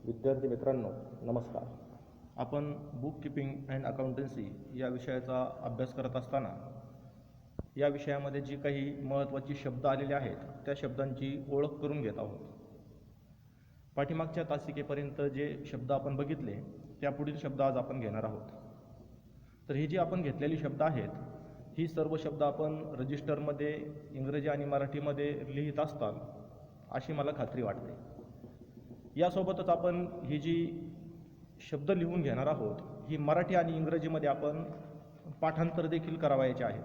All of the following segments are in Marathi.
विद्यार्थी मित्रांनो, नमस्कार. आपण बुक कीपिंग अँड अकाउंटन्सी या विषयाचा अभ्यास करत असताना या विषयामध्ये जी काही महत्त्वाची शब्द आलेले आहेत त्या शब्दांची ओळख करून घेत आहोत. पाठीमागच्या तासिकेपर्यंत जे शब्द आपण बघितले त्या पुढील शब्द आज आपण घेणार आहोत. तर ही जी आपण घेतलेली शब्द आहेत ही सर्व शब्द आपण रजिस्टरमध्ये इंग्रजी आणि मराठीमध्ये लिहित असताल अशी मला खात्री वाटते. यासोबतच आपण ही जी शब्द लिहून घेणार आहोत ही मराठी आणि इंग्रजीमध्ये आपण पाठांतर देखील करावयाचे आहेत.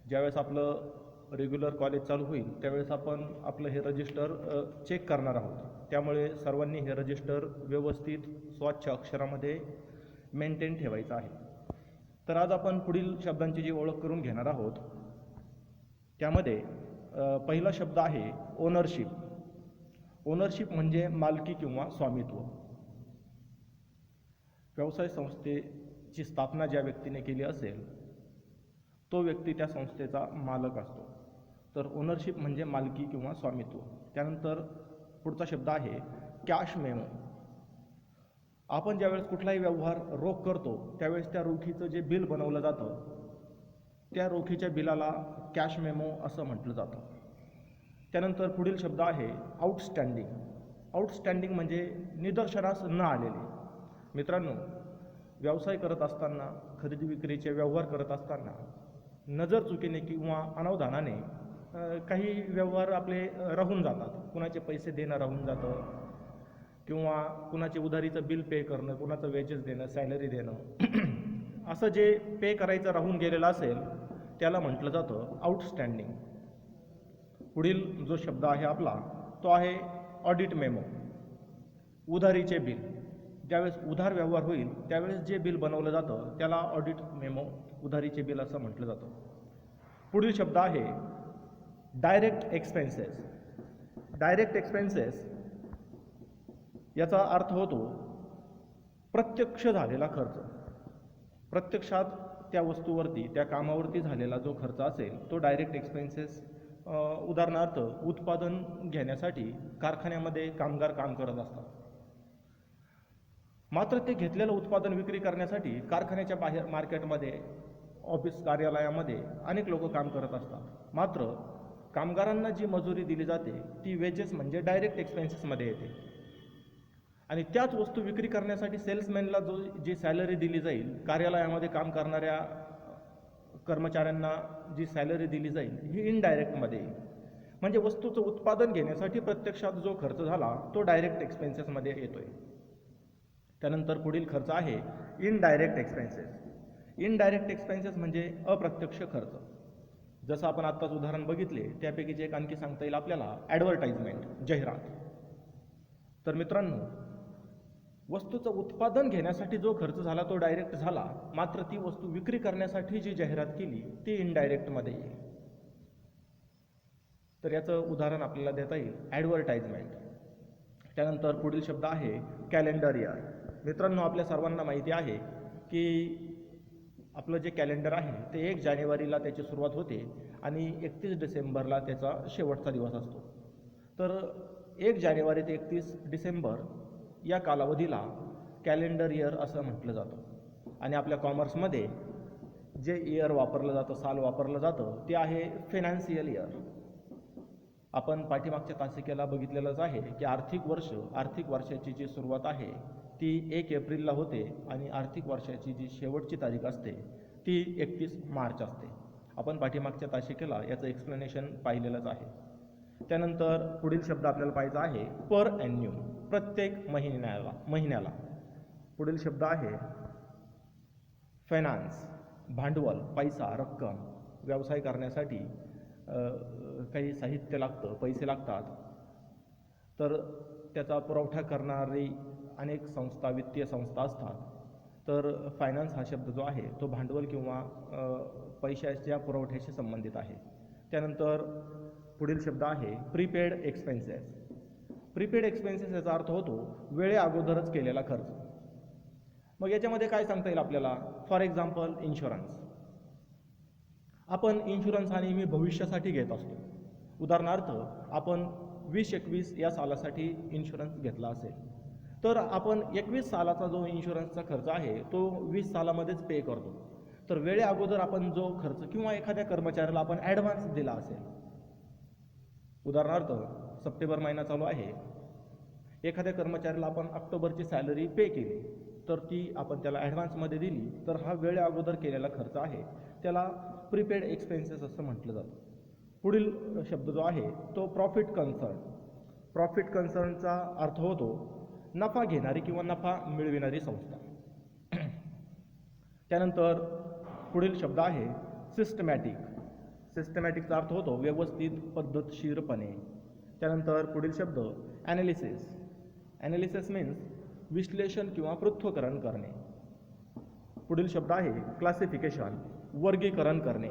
ज्यावेळेस आपलं रेग्युलर कॉलेज चालू होईल त्यावेळेस आपण आपलं हे रजिस्टर चेक करणार आहोत. त्यामुळे सर्वांनी हे रजिस्टर व्यवस्थित स्वच्छ अक्षरामध्ये मेंटेन ठेवायचं आहे. तर आज आपण पुढील शब्दांची जी ओळख करून घेणार आहोत त्यामध्ये पहिला शब्द आहे ओनरशिप. ओनरशिप म्हणजे मालकी किंवा स्वामित्व. व्यवसाय संस्थेची स्थापना ज्या व्यक्तीने केली असेल तो व्यक्ती त्या संस्थेचा मालक असतो. तर ओनरशिप म्हणजे मालकी किंवा स्वामित्व. त्यानंतर पुढचा शब्द आहे कॅश मेमो. आपण ज्यावेळेस कुठलाही व्यवहार रोख करतो त्यावेळेस त्या रोखीचं जे बिल बनवलं जातं त्या रोखीच्या बिलाला कॅश मेमो असं म्हटलं जातं. त्यानंतर पुढील शब्द आहे आउटस्टँडिंग. आउटस्टँडिंग म्हणजे निदर्शनास न आलेले. मित्रांनो, व्यवसाय करत असताना, खरेदी विक्रीचे व्यवहार करत असताना नजर चुकीने किंवा अनावधानाने काही व्यवहार आपले राहून जातात. कुणाचे पैसे देणं राहून जातं किंवा कुणाचे उधारीचं बिल पे करणं, कुणाचं वेजेस देणं, सॅलरी देणं असं जे पे करायचं राहून गेलेलं असेल त्याला म्हटलं जातं आउटस्टँडिंग. पुढील जो शब्द आहे आपला तो आहे ऑडिट मेमो. उधारीचे बिल. ज्यावेळेस उधार व्यवहार होईल त्यावेळेस जे बिल बनवलं जातं त्याला ऑडिट मेमो, उधारीचे बिल असं म्हटलं जातं. पुढील शब्द आहे डायरेक्ट एक्सपेन्सेस. डायरेक्ट एक्सपेन्सेस याचा अर्थ होतो प्रत्यक्ष झालेला खर्च. प्रत्यक्षात त्या वस्तूवरती, त्या कामावरती झालेला जो खर्च असेल तो डायरेक्ट एक्सपेन्सेस. उदाहरणार्थ उत्पादन घेण्यासाठी कारखान्यामध्ये कामगार काम करत असतात, मात्र ते घेतलेलं उत्पादन विक्री करण्यासाठी कारखान्याच्या बाहेर मार्केटमध्ये, ऑफिस कार्यालयामध्ये अनेक लोक काम करत असतात. मात्र कामगारांना जी मजुरी दिली जाते ती वेजेस म्हणजे डायरेक्ट एक्सपेन्सेसमध्ये येते. आणि त्याच वस्तू विक्री करण्यासाठी सेल्समॅनला जी सॅलरी दिली जाईल, कार्यालयामध्ये काम करणाऱ्या कर्मचाऱ्यांना जी सॅलरी दिली जाईल ही इनडायरेक्टमध्ये येईल. म्हणजे वस्तूचं उत्पादन घेण्यासाठी प्रत्यक्षात जो खर्च झाला तो डायरेक्ट एक्सपेन्सेसमध्ये येतोय. त्यानंतर पुढील खर्च आहे इनडायरेक्ट एक्सपेन्सेस. इनडायरेक्ट एक्सपेन्सेस म्हणजे अप्रत्यक्ष खर्च. जसं आपण आत्ताच उदाहरण बघितले त्यापैकीच एक आणखी सांगता येईल आपल्याला ॲडव्हर्टाइजमेंट, जाहिरात. तर मित्रांनो, वस्तूचं उत्पादन घेण्यासाठी जो खर्च झाला तो डायरेक्ट झाला, मात्र ती वस्तू विक्री करण्यासाठी जी जाहिरात केली ती इनडायरेक्टमध्ये येईल. तर याचं उदाहरण आपल्याला देता येईल ॲडव्हर्टाइजमेंट. त्यानंतर पुढील शब्द आहे कॅलेंडर इयर. मित्रांनो, आपल्या सर्वांना माहिती आहे की आपलं जे कॅलेंडर आहे ते 1 जानेवारीला त्याची सुरुवात होते आणि 31 डिसेंबरला त्याचा शेवटचा दिवस असतो. तर 1 जानेवारी ते 31 डिसेंबर या कालावधीला कॅलेंडर इयर असं म्हटलं जातं. आणि आपल्या कॉमर्समध्ये जे इयर वापरलं जातं, साल वापरलं जातं ते आहे फायनान्शियल इयर. आपण पाठीमागच्या तासिकेला बघितलेलंच आहे की आर्थिक वर्षाची जी सुरुवात आहे ती 1 एप्रिलला होते आणि आर्थिक वर्षाची जी शेवटची तारीख असते ती 31 मार्च असते. आपण पाठीमागच्या तासिकेला याचं एक्सप्लेनेशन पाहिलेलंच आहे. त्यानंतर पुढील शब्द आपल्याला पाहायचा आहे पर ॲन्युम. प्रत्येक महिन्याला. पुढील शब्द आहे फायनान्स. भांडवल, पैसा, रक्कम. व्यवसाय करण्यासाठी काही साहित्य लागतं, पैसे लागतात, तर त्याचा पुरवठा करणारी अनेक संस्था, वित्तीय संस्था असतात. तर फायनान्स हा शब्द जो आहे तो भांडवल किंवा पैशाच्या पुरवठ्याशी संबंधित आहे. त्यानंतर पुढील शब्द आहे प्रीपेड एक्सपेन्सेस. प्रीपेड एक्सपेन्सेस याचा अर्थ होतो वेळे अगोदरच केलेला खर्च. मग याच्यामध्ये काय सांगता येईल आपल्याला? For example insurance. आपण इन्शुरन्स हा नेहमी भविष्यासाठी घेत असतो. उदाहरणार्थ आपण 2021 या सालासाठी इन्शुरन्स घेतला असेल तर आपण 21 सालाचा जो इन्शुरन्सचा खर्च आहे तो 20 सालामध्येच पे करतो. तर वेळे अगोदर आपण जो खर्च किंवा एखाद्या कर्मचाऱ्याला आपण ॲडव्हान्स दिला असेल, उदाहरणार्थ सप्टेंबर महिना चालू आहे, एखाद्या कर्मचाऱ्याला आपण ऑक्टोबरची सॅलरी पे केली, तर ती आपण त्याला ॲडव्हान्समध्ये दिली, तर हा वेळे अगोदर केलेला खर्च आहे, त्याला प्रीपेड एक्सपेन्सेस असं म्हटलं जातं. पुढील शब्द जो आहे तो प्रॉफिट कन्सर्न. प्रॉफिट कन्सर्नचा अर्थ होतो नफा घेणारी किंवा नफा मिळविणारी संस्था. त्यानंतर पुढील शब्द आहे सिस्टमॅटिक. सिस्टमॅटिकचा अर्थ होतो व्यवस्थित, पद्धतशीरपणे. त्यानंतर पुढील शब्द ॲनालिसिस. ॲनालिसिस मीन्स विश्लेषण किंवा पृथ्थकरण करणे. पुढील शब्द आहे क्लासिफिकेशन, वर्गीकरण करणे.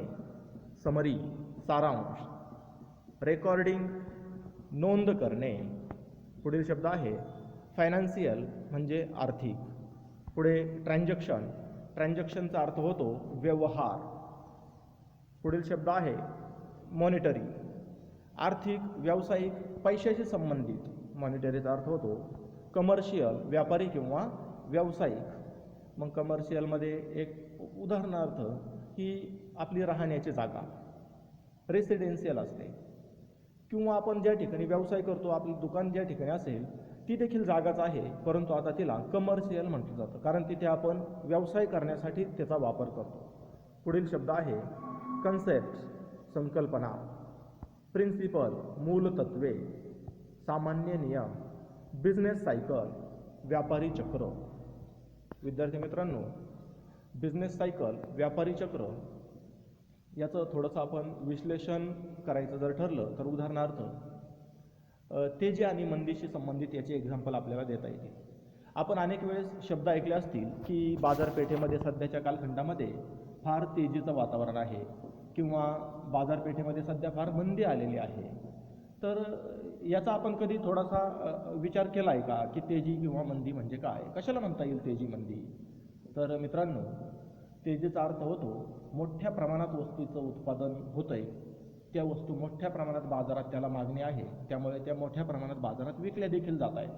समरी, सारांश. रेकॉर्डिंग, नोंद करणे. पुढील शब्द आहे फायनान्शियल म्हणजे आर्थिक. पुढे ट्रान्झॅक्शन. ट्रान्झॅक्शनचा अर्थ होतो व्यवहार. पुढील शब्द आहे मॉनिटरी. आर्थिक, व्यावसायिक, पैशाशी संबंधित. मॉनिटरीचा अर्थ होतो कमर्शियल, व्यापारी किंवा व्यावसायिक. मग कमर्शियलमध्ये एक उदाहरणार्थ की आपली राहण्याची जागा रेसिडेन्शियल असते, किंवा आपण ज्या ठिकाणी व्यवसाय करतो, आपलं दुकान ज्या ठिकाणी असेल ती देखील जागाच आहे, परंतु आता तिला कमर्शियल म्हटलं जातं, कारण तिथे आपण व्यवसाय करण्यासाठी त्याचा वापर करतो. पुढील शब्द आहे कन्सेप्ट, संकल्पना. प्रिन्सिपल, मूलतत्वे. सामान्य नियम. बिझनेस सायकल, व्यापारी चक्र. विद्यार्थी मित्रांनो, बिझनेस सायकल, व्यापारी चक्र याचं थोडंसं आपण विश्लेषण करायचं जर ठरलं तर उदाहरणार्थ तेजी आणि मंदीशी संबंधित याचे एक्झाम्पल आपल्याला देता येतील. आपण अनेक वेळेस शब्द ऐकले असतील की बाजारपेठेमध्ये सध्याच्या कालखंडामध्ये फार तेजीचं वातावरण आहे किंवा बाजारपेठेमध्ये सध्या फार मंदी आलेली आहे. तर याचा आपण कधी थोडासा विचार केला आहे का की तेजी किंवा मंदी म्हणजे काय, कशाला म्हणता येईल तेजी मंदी? तर मित्रांनो, तेजीचा अर्थ होतो मोठ्या प्रमाणात वस्तूचं उत्पादन होतं आहे, त्या वस्तू मोठ्या प्रमाणात बाजारात त्याला मागणी आहे, त्यामुळे त्या मोठ्या प्रमाणात बाजारात विकल्या देखील जात आहेत.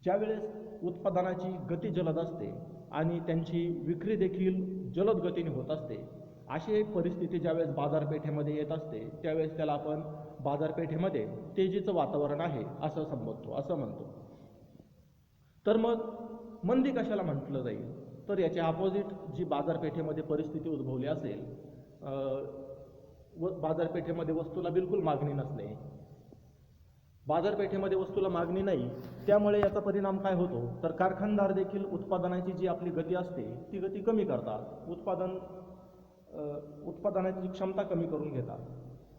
ज्यावेळेस उत्पादनाची गती जलद असते आणि त्यांची विक्री देखील जलद गतीने होत असते, अशी एक परिस्थिती ज्यावेळेस बाजारपेठेमध्ये येत असते त्यावेळेस त्याला आपण बाजारपेठेमध्ये तेजीचं वातावरण आहे असं संबोधतो, असं म्हणतो. तर मग मंदी कशाला म्हटलं जाईल? तर याच्या अपोजिट जी बाजारपेठेमध्ये परिस्थिती उद्भवली असेल, बाजारपेठेमध्ये वस्तूला बिलकुल मागणी नसणे, बाजारपेठेमध्ये वस्तूला मागणी नाही, त्यामुळे याचा परिणाम काय होतो तर कारखानदार देखील उत्पादनाची जी आपली गती असते ती गती कमी करतात, उत्पादनाची क्षमता कमी करून घेतात.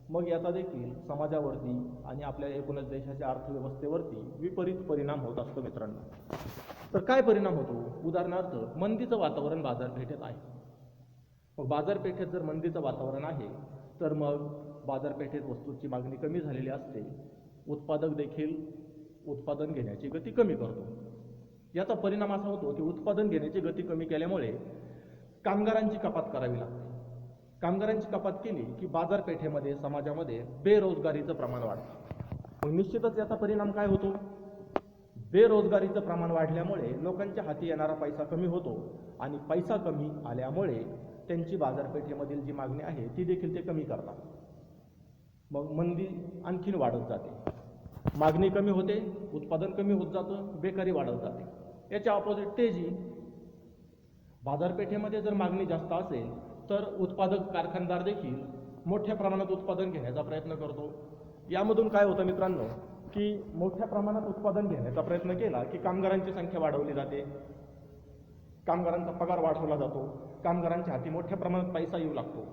मग याचा देखील समाजावरती आणि आपल्या एकूणच देशाच्या अर्थव्यवस्थेवरती विपरीत परिणाम होत असतो. मित्रांनो, तर काय परिणाम होतो? उदाहरणार्थ मंदीचं वातावरण बाजारपेठेत आहे. मग बाजारपेठेत जर मंदीचं वातावरण आहे तर मग बाजारपेठेत वस्तूची मागणी कमी झालेली असते, उत्पादक देखील उत्पादन घेण्याची गती कमी करतो. याचा परिणाम असा होतो की उत्पादन घेण्याची गती कमी केल्यामुळे कामगारांची कपात करावी लागते. कामगारांची कपात केली की बाजारपेठेमध्ये, समाजामध्ये बेरोजगारीचं प्रमाण वाढतं. मग निश्चितच याचा परिणाम काय होतो? बेरोजगारीचं प्रमाण वाढल्यामुळे लोकांच्या हाती येणारा पैसा कमी होतो आणि पैसा कमी आल्यामुळे त्यांची बाजारपेठेमधील जी मागणी आहे ती देखील ते कमी करतात. मग मंदी आणखीन वाढत जाते, मागणी कमी होते, उत्पादन कमी होत जातं, बेकारी वाढत जाते. याच्या ऑपोजिट तेजी. बाजारपेठेमध्ये जर मागणी जास्त असेल तर उत्पादक कारखानदार देखील मोठ्या प्रमाणात उत्पादन घेण्याचा प्रयत्न करतो. यामधून काय होतं मित्रांनो की मोठ्या प्रमाणात उत्पादन घेण्याचा प्रयत्न केला की कामगारांची संख्या वाढवली जाते, कामगारांचा पगार वाढवला जातो, कामगारांच्या हाती मोठ्या प्रमाणात पैसा येऊ लागतो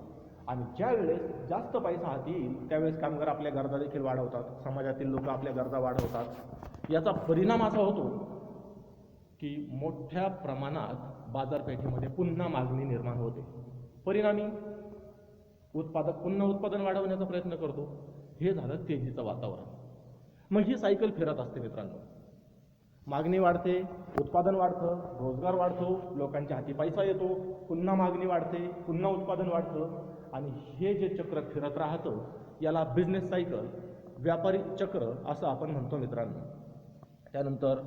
आणि ज्या वेळेस जास्त पैसा हाती येईल त्यावेळेस कामगार आपल्या गरजा देखील वाढवतात, समाजातील लोक आपल्या गरजा वाढवतात. याचा परिणाम असा होतो की मोठ्या प्रमाणात बाजारपेठेमध्ये पुन्हा मागणी निर्माण होते. परिणामी उत्पादक पुन्हा उत्पादन वाढवण्याचा प्रयत्न करतो. हे झालं तेजीचं वातावरण. मग ही सायकल फिरत असते मित्रांनो. मागणी वाढते, उत्पादन वाढतं, रोजगार वाढतो, लोकांच्या हाती पैसा येतो, पुन्हा मागणी वाढते, पुन्हा उत्पादन वाढतं आणि हे जे चक्र फिरत राहतं याला बिझनेस सायकल, व्यापारी चक्र असं आपण म्हणतो मित्रांनो. त्यानंतर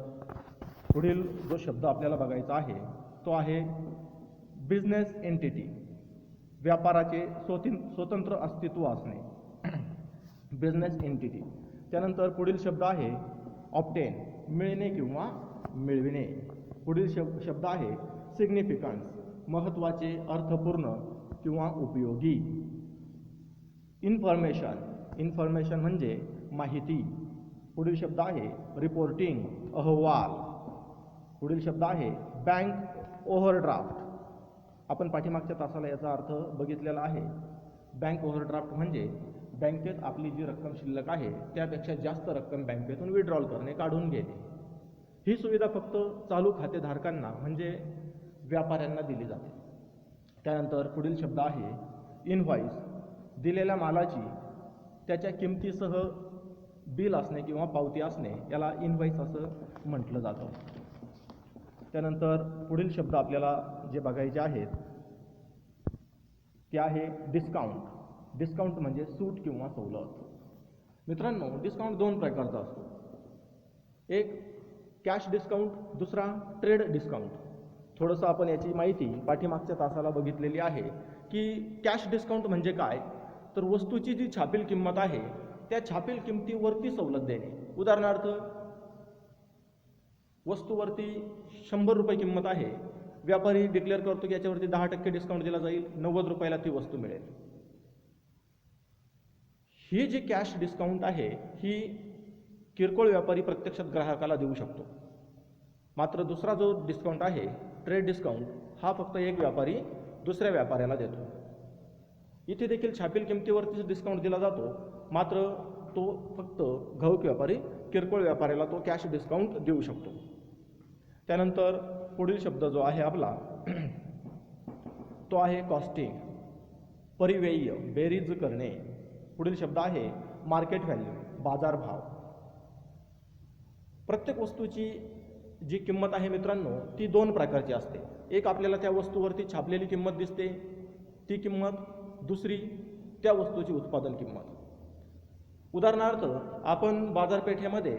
पुढील जो शब्द आपल्याला बघायचा आहे तो आहे बिझनेस एंटिटी, व्यापाराचे स्वतंत्र अस्तित्व असणे, बिझनेस एंटिटी. त्यानंतर पुढील शब्द आहे ऑब्टेन, मिळणे किंवा मिळविणे. पुढील शब्द आहे सिग्निफिकन्स, महत्त्वाचे, अर्थपूर्ण किंवा उपयोगी. इन्फॉर्मेशन म्हणजे माहिती. पुढील शब्द आहे रिपोर्टिंग, अहवाल. पुढील शब्द आहे बँक ओव्हरड्राफ्ट. आपण पाठीमागच्या तासाला याचा अर्थ बघितलेला आहे. बँक ओव्हरड्राफ्ट म्हणजे बँकेत आपली जी रक्कम शिल्लक आहे त्यापेक्षा जास्त रक्कम बँकेतून विड्रॉल करणे, काढून घेणे. ही सुविधा फक्त चालू खातेधारकांना म्हणजे व्यापाऱ्यांना दिली जाते. त्यानंतर पुढील शब्द आहे इनव्हॉइस, दिलेल्या मालाची त्याच्या किमतीसह बिल असणे किंवा पावती असणे याला इनव्हॉइस असं म्हटलं जातं. त्यानंतर पुढील शब्द आपल्याला जे बघायचे आहेत ते आहे डिस्काउंट. डिस्काउंट म्हणजे सूट किंवा सवलत. मित्रांनो, डिस्काउंट दोन प्रकारचा असतो. एक कॅश डिस्काउंट, दुसरा ट्रेड डिस्काउंट. थोडंसं आपण याची माहिती पाठीमागच्या तासाला बघितलेली आहे की कॅश डिस्काउंट म्हणजे काय, तर वस्तूची जी छापील किंमत आहे त्या छापील किमतीवरती सवलत देणे. उदाहरणार्थ, वस्तूवरती 100 रुपये किंमत आहे, व्यापारी डिक्लेअर करतो की याच्यावरती 10% डिस्काउंट दिला जाईल, 90 रुपयाला ती वस्तू मिळेल. ही जी कॅश डिस्काउंट आहे ही किरकोळ व्यापारी प्रत्यक्षात ग्राहकाला देऊ शकतो. मात्र दुसरा जो डिस्काउंट आहे ट्रेड डिस्काउंट, हा फक्त एक व्यापारी दुसऱ्या व्यापाऱ्याला देतो. इथे देखील छापील किमतीवरतीच डिस्काउंट दिला जातो, मात्र तो फक्त घाऊक व्यापारी किरकोळ व्यापाऱ्याला तो कॅश डिस्काउंट देऊ शकतो. त्यानंतर पुढील शब्द जो आहे आपला तो आहे कॉस्टिंग, परिव्यय, बेरीज करणे. पुढील शब्द आहे मार्केट व्हॅल्यू, बाजारभाव. प्रत्येक वस्तूची जी किंमत आहे मित्रांनो ती दोन प्रकारची असते. एक आपल्याला त्या वस्तूवरती छापलेली किंमत दिसते ती किंमत, दुसरी त्या वस्तूची उत्पादन किंमत. उदाहरणार्थ, आपण बाजारपेठेमध्ये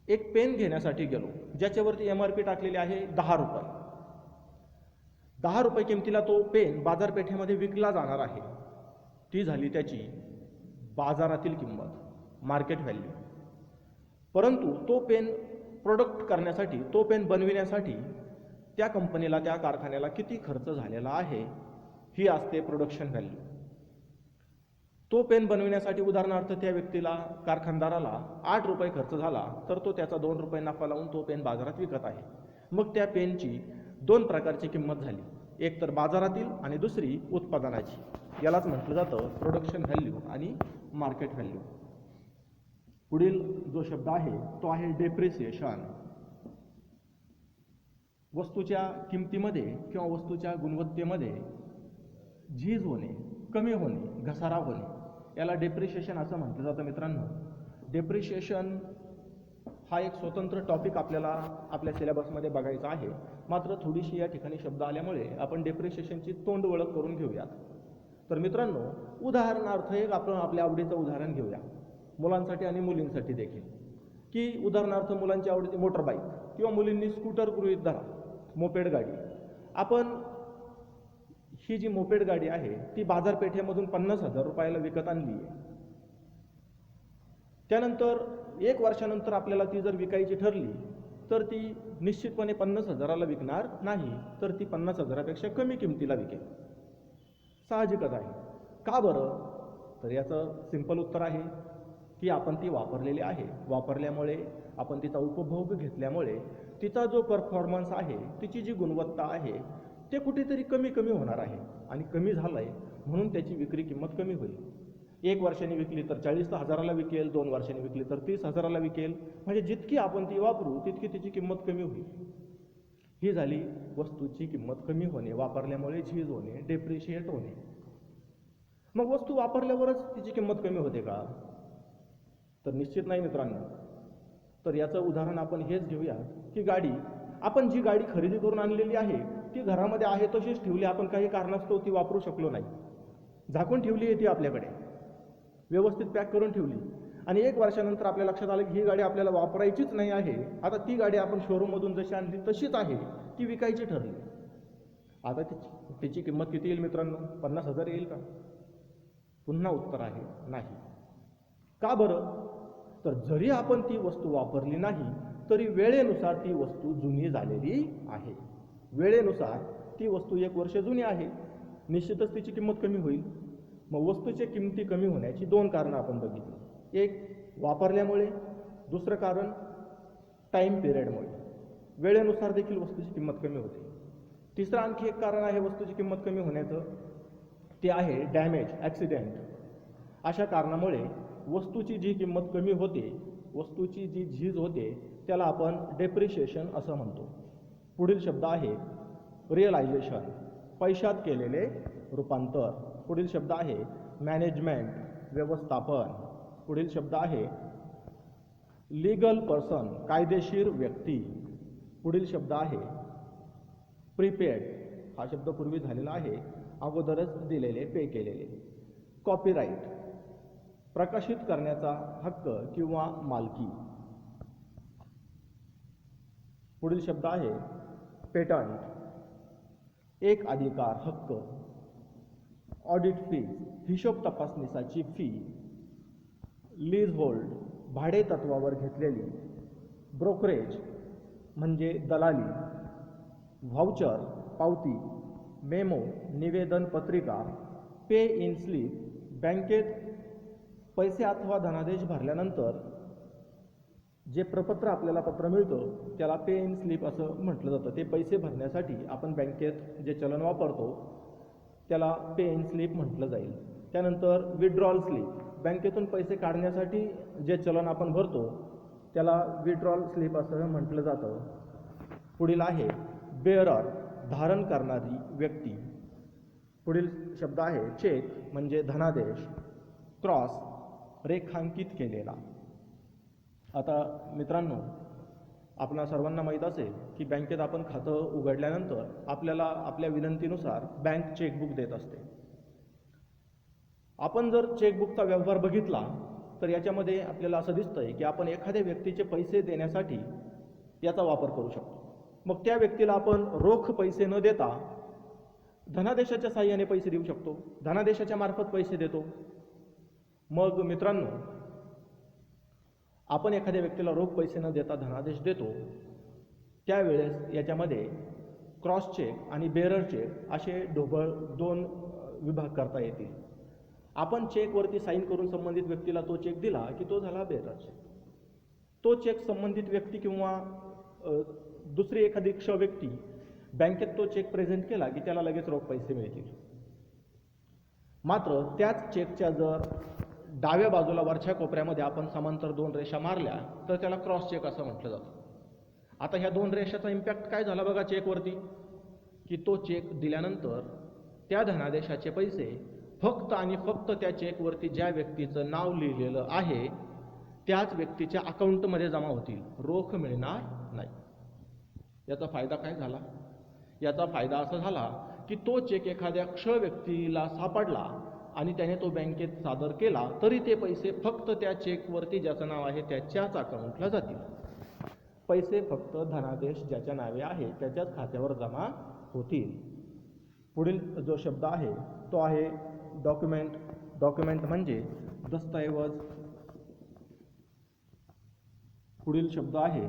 एक पेन घेण्यासाठी गेलो ज्याच्यावरती MRP टाकलेली आहे 10 रुपये. 10 रुपये किमतीला तो पेन बाजारपेठेमध्ये विकला जाणार आहे. ती झाली त्याची बाजारातील किंमत, मार्केट व्हॅल्यू. परंतु तो पेन प्रोडक्ट करण्यासाठी, तो पेन बनविण्यासाठी त्या कंपनीला, त्या कारखान्याला किती खर्च झालेला आहे ही असते प्रोडक्शन व्हॅल्यू. तो पेन बनविण्यासाठी उदाहरणार्थ त्या व्यक्तीला, कारखानदाराला 8 रुपये खर्च झाला तर तो त्याचा 2 रुपये नफा लावून तो पेन बाजारात विकत आहे. मग त्या पेनची दोन प्रकारची किंमत झाली, एक तर बाजारातील आणि दुसरी उत्पादनाची. यालाच म्हटलं जातं प्रोडक्शन व्हॅल्यू आणि मार्केट व्हॅल्यू. पुढील जो शब्द आहे तो आहे डेप्रिसिएशन. वस्तूच्या किमतीमध्ये किंवा वस्तूच्या गुणवत्तेमध्ये झीज होणे, कमी होणे, घसारा होणे याला डेप्रिसिएशन असं म्हटलं जातं. मित्रांनो, डेप्रिसिएशन हा एक स्वतंत्र टॉपिक आपल्याला आपल्या सिलेबसमध्ये बघायचा आहे. मात्र थोडीशी या ठिकाणी शब्द आल्यामुळे आपण डेप्रिसिएशनची तोंड ओळख करून घेऊयात. तर मित्रांनो, उदाहरणार्थ एक आपण आपल्या आवडीचं उदाहरण घेऊया, मुलांसाठी आणि मुलींसाठी देखील. की उदाहरणार्थ मुलांची आवडीची मोटरबाईक किंवा मुलींनी स्कूटर गृहीत धरा, मोपेड गाडी. आपण ही जी मोपेड गाडी आहे ती बाजारपेठेमधून 50,000 रुपयाला विकत आणली आहे. त्यानंतर 1 वर्षानंतर आपल्याला ती जर विकायची ठरली तर ती निश्चितपणे 50,000ला विकणार नाही, तर ती 50,000पेक्षा कमी किमतीला विकेल. साहजिकच आहे. का बरं? तर याचं सिंपल उत्तर आहे की आपण ती वापरलेली आहे. वापरल्यामुळे, आपण तिचा उपभोग घेतल्यामुळे तिचा जो परफॉर्मन्स आहे, तिची जी गुणवत्ता आहे ते कुठेतरी कमी होणार आहे आणि कमी झालं आहे म्हणून त्याची विक्री किंमत कमी होईल. 1 वर्षांनी विकली तर 40,000ला विकेल, 2 वर्षांनी विकली तर 30,000ला विकेल. म्हणजे जितकी आपण ती वापरू तितकी तिची किंमत कमी होईल. ही झाली वस्तूची किंमत कमी होणे, वापरल्यामुळे झीज होणे, डेप्रिशिएट होणे. मग वस्तू वापरल्यावरच तिची किंमत कमी होते का? तर निश्चित नाही मित्रांनो. तर याचं उदाहरण आपण हेच घेऊया की गाडी, आपण जी गाडी खरेदी करून आणलेली आहे ती घरामध्ये आहे तशीच ठेवली, आपण काही कारणास्तव ती वापरू शकलो नाही, झाकून ठेवली आहे ती आपल्याकडे, व्यवस्थित पॅक करून ठेवली. आणि 1 वर्षानंतर आपल्या लक्षात आलं की ही गाडी आपल्याला वापरायचीच नाही आहे, आता ती गाडी आपण शोरूममधून जशी आणली तशीच आहे, ती विकायची ठरली. आता तिची किंमत किती येईल मित्रांनो? 50,000 येईल का? पुन्हा उत्तर आहे नाही. का बरं? तर जरी आपण ती वस्तू वापरली नाही तरी वेळेनुसार ती वस्तू जुनी झालेली आहे. वेळेनुसार ती वस्तू 1 वर्ष जुनी आहे, निश्चितच तिची किंमत कमी होईल. मग वस्तूची किंमती कमी होण्याची 2 कारणं आपण बघितली. एक वापरल्यामुळे, दुसरं कारण टाईम पिरियडमुळे. वेळेनुसार देखील वस्तूची किंमत कमी होते. तिसरं आणखी एक कारण आहे वस्तूची किंमत कमी होण्याचं, ते आहे डॅमेज, ॲक्सिडेंट. अशा कारणामुळे वस्तूची जी किंमत कमी होते, वस्तूची जी झीज होते, त्याला आपण डेप्रिशिएशन असं म्हणतो. पुढील शब्द आहे रिअलायझेशन, पैशात केलेले रूपांतर. पुढील शब्द आहे मॅनेजमेंट, व्यवस्थापन. पुढील शब्द आहे लीगल पर्सन, कायदेशीर व्यक्ती. पुढील शब्द आहे प्रीपेड, हा शब्द पूर्वी झालेला आहे, अगोदरच दिलेले, पे केलेले. कॉपीराईट, प्रकाशित करण्याचा हक्क किंवा मालकी. पुढील शब्द आहे पेटंट, एक अधिकार, हक्क. ऑडिट फी, हिशोब तपासणीसाठी फी. लीज होल्ड, भाडे तत्वावर घेतलेली. ब्रोकरेज म्हणजे दलाली. व्हाउचर, पावती. मेमो, निवेदन पत्रिका. पे इन स्लिप, बँकेत पैसे अथवा धनादेश भरल्यानंतर जे प्रपत्र आपल्याला पत्र मिळतं त्याला पे इन स्लिप असं म्हटलं जातं. ते पैसे भरण्यासाठी आपण बँकेत जे चलन वापरतो त्याला पे इन स्लिप म्हटलं जाईल. त्यानंतर विड्रॉल स्लिप, बँकेतून पैसे काढण्यासाठी जे चलन आपण भरतो त्याला विड्रॉल स्लिप असं म्हटलं जातं. पुढील आहे बेअरर, धारण करणारी व्यक्ती. पुढील शब्द आहे चेक म्हणजे धनादेश. क्रॉस, रेखांकित केलेला. आता मित्रांनो, आपणा सर्वांना माहीत असेल की बँकेत आपण खातं उघडल्यानंतर आपल्याला आपल्या विनंतीनुसार बँक चेकबुक देत असते. आपण जर चेकबुकचा व्यवहार बघितला तर याच्यामध्ये आपल्याला असं दिसतंय की आपण एखाद्या व्यक्तीचे पैसे देण्यासाठी याचा वापर करू शकतो. मग त्या व्यक्तीला आपण रोख पैसे न देता धनादेशाच्या साहाय्याने पैसे देऊ शकतो, धनादेशाच्या मार्फत पैसे देतो. मग मित्रांनो, आपण एखाद्या व्यक्तीला रोख पैसे न देता धनादेश देतो त्यावेळेस याच्यामध्ये क्रॉस चेक आणि बेअरर चेक असे ढोबळ 2 विभाग करता येतील. आपण चेकवरती साईन करून संबंधित व्यक्तीला तो चेक दिला की तो झाला बेअरर चेक. तो चेक संबंधित व्यक्ती किंवा दुसरी एखादी व्यक्ती बँकेत तो चेक प्रेझेंट केला की त्याला लगेच रोख पैसे मिळतील. मात्र त्याच चेकच्या जर डाव्या बाजूला वरच्या कोपऱ्यामध्ये आपण समांतर 2 रेषा मारल्या तर त्याला क्रॉस चेक असं म्हटलं जातं. आता ह्या 2 रेषाचा इम्पॅक्ट काय झाला बघा चेकवरती, की तो चेक दिल्यानंतर त्या धनादेशाचे पैसे फक्त आणि फक्त त्या चेकवरती ज्या व्यक्तीचं नाव लिहिलेलं आहे त्याच व्यक्तीच्या अकाउंटमध्ये जमा होतील, रोख मिळणार नाही. याचा फायदा काय झाला? याचा फायदा असा झाला की तो चेक एखाद्या व्यक्तीला सापडला आणि त्याने तो बँकेत सादर केला तरी ते पैसे फक्त त्या चेकवरती ज्याचं नाव आहे त्याच्याच अकाउंटला जातील. पैसे फक्त धनादेश ज्याच्या नावे आहे त्याच्याच खात्यावर जमा होतील. पुढील जो शब्द आहे तो आहे डॉक्युमेंट. डॉक्युमेंट म्हणजे दस्तऐवज. पुढील शब्द आहे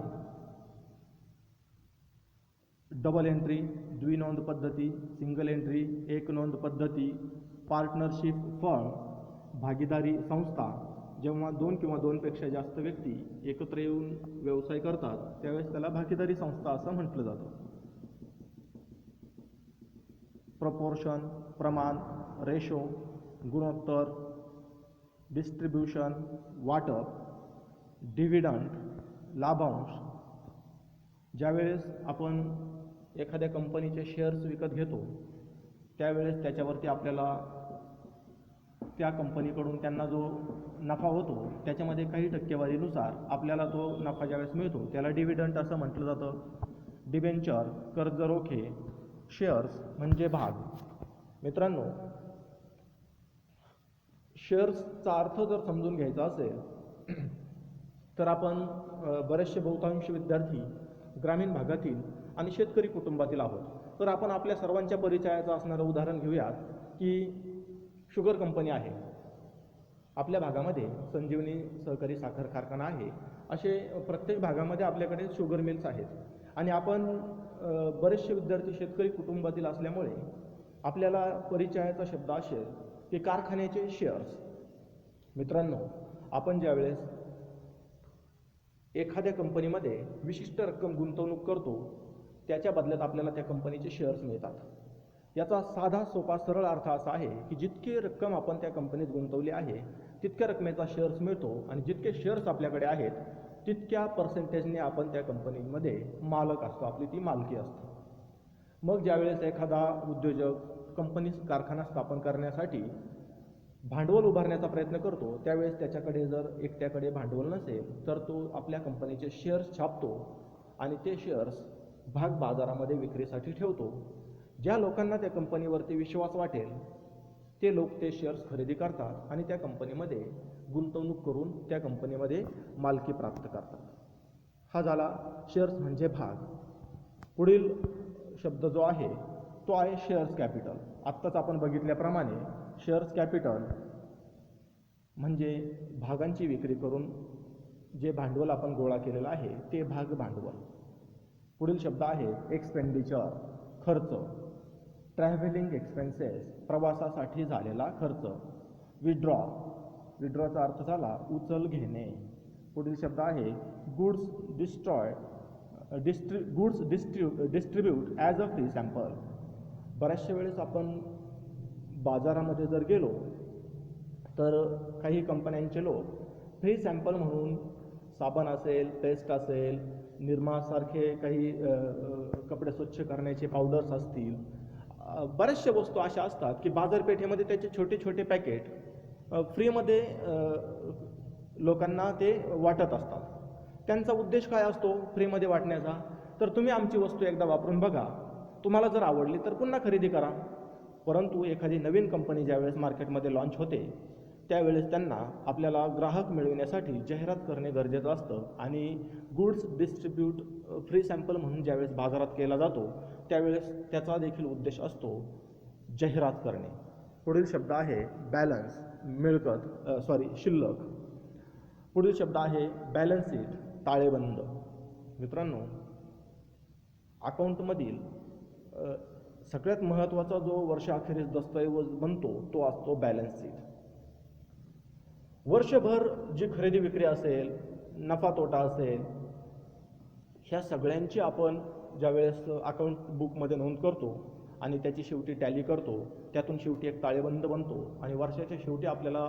डबल एंट्री, द्विनोंद पद्धती, सिंगल एंट्री, एक नोंद पद्धती. पार्टनरशिप फर्म, भागीदारी संस्था. जेव्हा 2 किंवा 2 पेक्षा जास्त व्यक्ती एकत्र येऊन व्यवसाय करतात त्यावेळेस त्याला भागीदारी संस्था असं म्हटलं जातं. प्रपोर्शन, प्रमाण, रेशो, गुणोत्तर. डिस्ट्रीब्युशन, वाटप. डिव्हिडंड, लाभांश. ज्यावेळेस आपण एखाद्या कंपनीचे शेअर्स विकत घेतो त्यावेळेस त्याच्यावरती आपल्याला त्या कंपनीकडून त्यांना जो नफा होतो त्याच्यामध्ये काही टक्केवारीनुसार आपल्याला तो नफा ज्यावेळेस मिळतो त्याला डिव्हिडंड असं म्हटलं जातं. डिबेंचर, कर्ज रोखे. शेअर्स म्हणजे भाग. मित्रांनो, शेअर्सचा अर्थ जर समजून घ्यायचा असेल तर आपण बरेचसे बहुतांश विद्यार्थी ग्रामीण भागातील आणि शेतकरी कुटुंबातील आहोत. तर आपण आपल्या सर्वांच्या परिचयाचं असणारं उदाहरण घेऊयात की शुगर कंपनी आहे. आपल्या भागामध्ये संजीवनी सहकारी साखर कारखाना आहे. असे प्रत्येक भागामध्ये आपल्याकडे शुगर मिल्स आहेत. आणि आपण बरेचसे विद्यार्थी शेतकरी कुटुंबातील असल्यामुळे आपल्याला परिचयाचा शब्द असेल की कारखान्याचे शेअर्स. मित्रांनो, आपण ज्यावेळेस एखाद्या कंपनीमध्ये विशिष्ट रक्कम गुंतवणूक करतो त्याच्या बदल्यात आपल्याला त्या कंपनीचे शेअर्स मिळतात. याचा साधा सोपा सरळ अर्थ असा आहे की जितकी रक्कम आपण त्या कंपनीत गुंतवली आहे तितक्या रकमेचा शेअर्स मिळतो आणि जितके शेअर्स आपल्याकडे आहेत तितक्या पर्सेंटेजने आपण त्या कंपनीमध्ये मालक असतो, आपली ती मालकी असते. मग ज्यावेळेस एखादा उद्योजक कंपनी कारखाना स्थापन करण्यासाठी भांडवल उभारण्याचा प्रयत्न करतो त्यावेळेस त्याच्याकडे जर एकट्याकडे भांडवल नसेल तर तो आपल्या कंपनीचे शेअर्स छापतो आणि ते शेअर्स भाग बाजारामध्ये विक्रीसाठी ठेवतो. ज्या लोकांना त्या कंपनीवरती विश्वास वाटेल ते लोक ते शेअर्स खरेदी करतात आणि त्या कंपनीमध्ये गुंतवणूक करून त्या कंपनीमध्ये मालकी प्राप्त करतात. हा झाला शेअर्स म्हणजे भाग. पुढील शब्द जो आहे तो आहे शेअर्स कॅपिटल. आत्ताच आपण बघितल्याप्रमाणे शेअर्स कॅपिटल म्हणजे भागांची विक्री करून जे भांडवल आपण गोळा केलेलं आहे ते भाग भांडवल. पुढील शब्द आहे एक्सपेंडिचर, खर्च. ट्रॅव्हलिंग एक्सपेन्सेस, प्रवासासाठी झालेला खर्च. विड्रॉ, विड्रॉचा अर्थ झाला उचल घेणे. पुढील शब्द आहे goods distribute as a free sample. बऱ्याचशा वेळेस आपण बाजारामध्ये जर गेलो तर काही कंपन्यांचे लोक फ्री सॅम्पल म्हणून साबण असेल, पेस्ट असेल, निरमासारखे काही कपडे स्वच्छ करण्याचे पावडर्स असतील, बऱ्याचशा वस्तू अशा असतात की बाजारपेठेमध्ये त्याचे छोटे छोटे पॅकेट फ्रीमध्ये लोकांना ते वाटत असतात. त्यांचा उद्देश काय असतो फ्रीमध्ये वाटण्याचा? तर तुम्ही आमची वस्तू एकदा वापरून बघा, तुम्हाला जर आवडली तर पुन्हा खरेदी करा. परंतु एखादी नवीन कंपनी ज्यावेळेस मार्केटमध्ये लॉन्च होते त्यावेळेस त्यांना आपल्याला ग्राहक मिळविण्यासाठी जाहिरात करणे गरजेचं असतं आणि गुड्स डिस्ट्रीब्यूट फ्री सॅम्पल म्हणून ज्यावेळेस बाजारात केला जातो त्यावेळेस त्याचा देखील उद्देश असतो जाहिरात करणे. पुढील शब्द आहे बॅलन्स, शिल्लक. पुढील शब्द आहे बॅलन्स शीट, ताळेबंद. मित्रांनो, अकाउंटमधील सगळ्यात महत्त्वाचा जो वर्षाअखेरीस दस्तऐवज बनतो तो असतो बॅलन्स शीट. वर्षभर जी खरेदी विक्री असेल, नफा तोटा असेल, ह्या सगळ्यांची आपण ज्यावेळेस अकाउंट बुकमध्ये नोंद करतो आणि त्याची शेवटी टॅली करतो त्यातून शेवटी एक ताळेबंद बनतो आणि वर्षाच्या शेवटी आपल्याला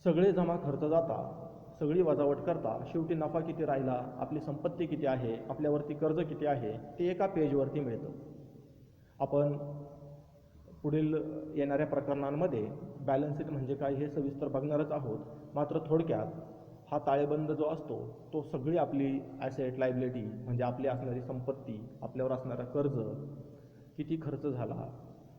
सगळे जमा खर्च जाता, सगळी वजावट करता शेवटी नफा किती राहिला, आपली संपत्ती किती आहे, आपल्यावरती कर्ज किती आहे ते एका पेजवरती मिळतं. आपण पुढील येणाऱ्या प्रकरणांमध्ये बॅलन्स शीट म्हणजे काय हे सविस्तर बघणारच आहोत. मात्र थोडक्यात हा ताळेबंद जो असतो तो सगळी आपली ॲसेट, लायबिलिटी म्हणजे आपली असणारी संपत्ती, आपल्यावर असणारा कर्ज, किती खर्च झाला,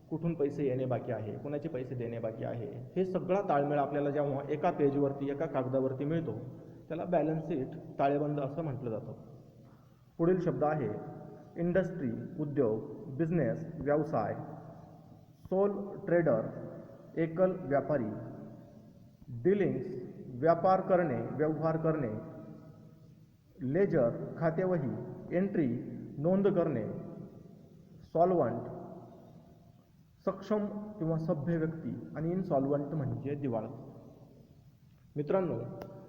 कुठून पैसे येणे बाकी आहे, कुणाचे पैसे देणे बाकी आहे, हे सगळा ताळमेळ आपल्याला जेव्हा एका पेजवरती, एका कागदावरती मिळतो त्याला बॅलन्स शीट, ताळेबंद असं म्हटलं जातं. पुढील शब्द आहे इंडस्ट्री, उद्योग, बिझनेस, व्यवसाय. सोल ट्रेडर, एकल व्यापारी. डिलिंग्स, व्यापार करणे, व्यवहार करणे. लेजर, खातेवही. एंट्री, नोंद करणे. सॉल्वंट, सक्षम किंवा सभ्य व्यक्ती. आणि इनसॉल्वंट म्हणजे दिवाळखोर. मित्रांनो,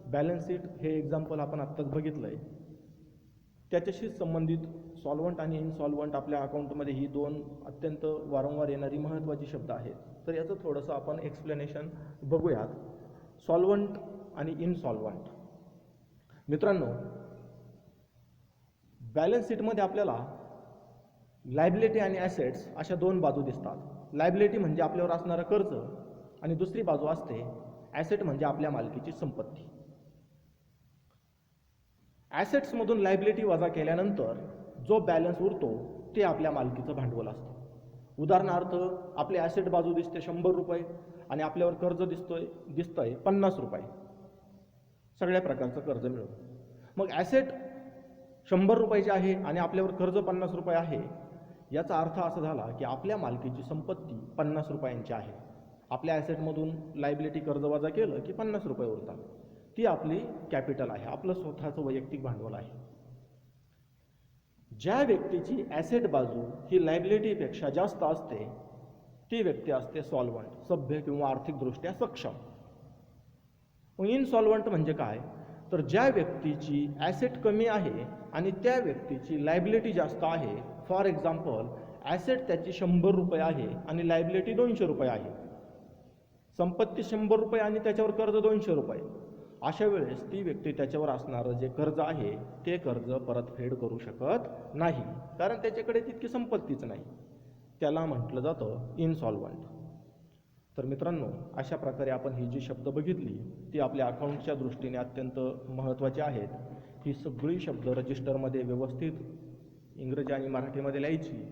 बॅलन्स शीट हे एक्झाम्पल आपण आत्ताच बघितलं आहे. त्याच्याशी संबंधित सॉल्वंट आणि इनसॉल्वंट आपल्या अकाउंटमध्ये ही दोन अत्यंत वारंवार येणारी महत्त्वाची शब्द आहेत. तर याचं थोडंसं आपण एक्सप्लेनेशन बघूयात. सॉल्वंट आणि इनसॉल्वंट. मित्रांनो, बॅलन्स शीटमध्ये आपल्याला लायबिलिटी आणि ॲसेट्स अशा दोन बाजू दिसतात. लायबिलिटी म्हणजे आपल्यावर असणारं कर्ज आणि दुसरी बाजू असते ॲसेट म्हणजे आपल्या मालकीची संपत्ती. ॲसेट्समधून लायबिलिटी वजा केल्यानंतर जो बॅलन्स उरतो ते आपल्या मालकीचं भांडवल असतं. उदाहरणार्थ, आपले ॲसेट बाजू दिसते 100 रुपये आणि आपल्यावर कर्ज दिसतंय 50 रुपये. सगळ्या प्रकारचं कर्ज मिळतं. मग ॲसेट 100 रुपयाचे आहे आणि आपल्यावर कर्ज 50 रुपये आहे, याचा अर्थ असा झाला की आपल्या मालकीची संपत्ती 50 रुपयांची आहे. आपल्या ॲसेटमधून लायबिलिटी कर्ज वजा केलं की 50 रुपये उरतात. ती आपली कॅपिटल आहे, आपलं स्वतःचं वैयक्तिक भांडवल आहे. ज्या व्यक्तीची ॲसेट बाजू ही लायबिलिटीपेक्षा जास्त असते ती व्यक्ती असते सॉल्व्हंट, सभ्य किंवा आर्थिकदृष्ट्या सक्षम. मग इनसॉल्व्हंट म्हणजे काय? तर ज्या व्यक्तीची ॲसेट कमी आहे आणि त्या व्यक्तीची लायबिलिटी जास्त आहे. फॉर एक्झाम्पल, ॲसेट त्याची 100 रुपये आहे आणि लायबिलिटी 200 रुपये आहे. संपत्ती 100 रुपये आणि त्याच्यावर कर्ज 200 रुपये. अशा वेळेस ती व्यक्ती त्याच्यावर असणारं जे कर्ज आहे ते कर्ज परतफेड करू शकत नाही, कारण त्याच्याकडे तितकी संपत्तीच नाही. त्याला म्हटलं जातं इनसॉल्व्हंट. तर मित्रांनो, अशा प्रकारे आपण ही जी शब्द बघितली ती आपल्या अकाउंटच्या दृष्टीने अत्यंत महत्त्वाची आहेत. ही सगळी शब्द रजिस्टरमध्ये व्यवस्थित इंग्रजी आणि मराठीमध्ये लिहायची,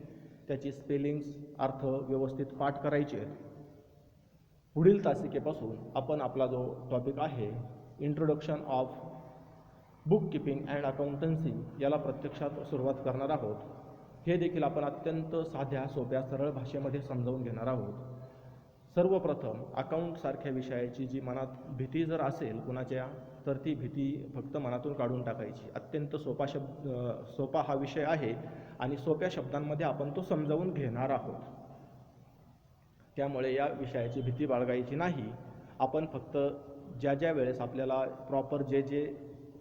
त्याची स्पेलिंग्स, अर्थ व्यवस्थित पाठ करायचे. पुढील तासिकेपासून आपण आपला जो टॉपिक आहे introduction of book keeping and accountancy याला प्रत्यक्षात सुरुवात करणार आहोत. हे देखील आपण अत्यंत साध्या, सोप्या, सरळ भाषेमध्ये समजावून घेणार आहोत. सर्वप्रथम अकाउंटसारख्या विषयाची जी मनात भीती जर असेल कुणाच्या, तर ती भीती फक्त मनातून काढून टाकायची. अत्यंत सोपा हा विषय आहे आणि सोप्या शब्दांमध्ये आपण तो समजावून घेणार आहोत. त्यामुळे या विषयाची भीती बाळगायची नाही. आपण फक्त ज्या वेळेस आपल्याला प्रॉपर जे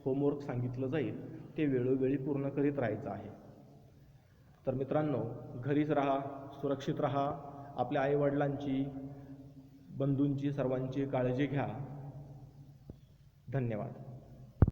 होमवर्क सांगितलं जाईल ते वेळोवेळी पूर्ण करीत राहायचं आहे. तर मित्रांनो, घरीच राहा, सुरक्षित राहा, आपल्या आईवडिलांची, बंधूंची, सर्वांची काळजी घ्या. धन्यवाद.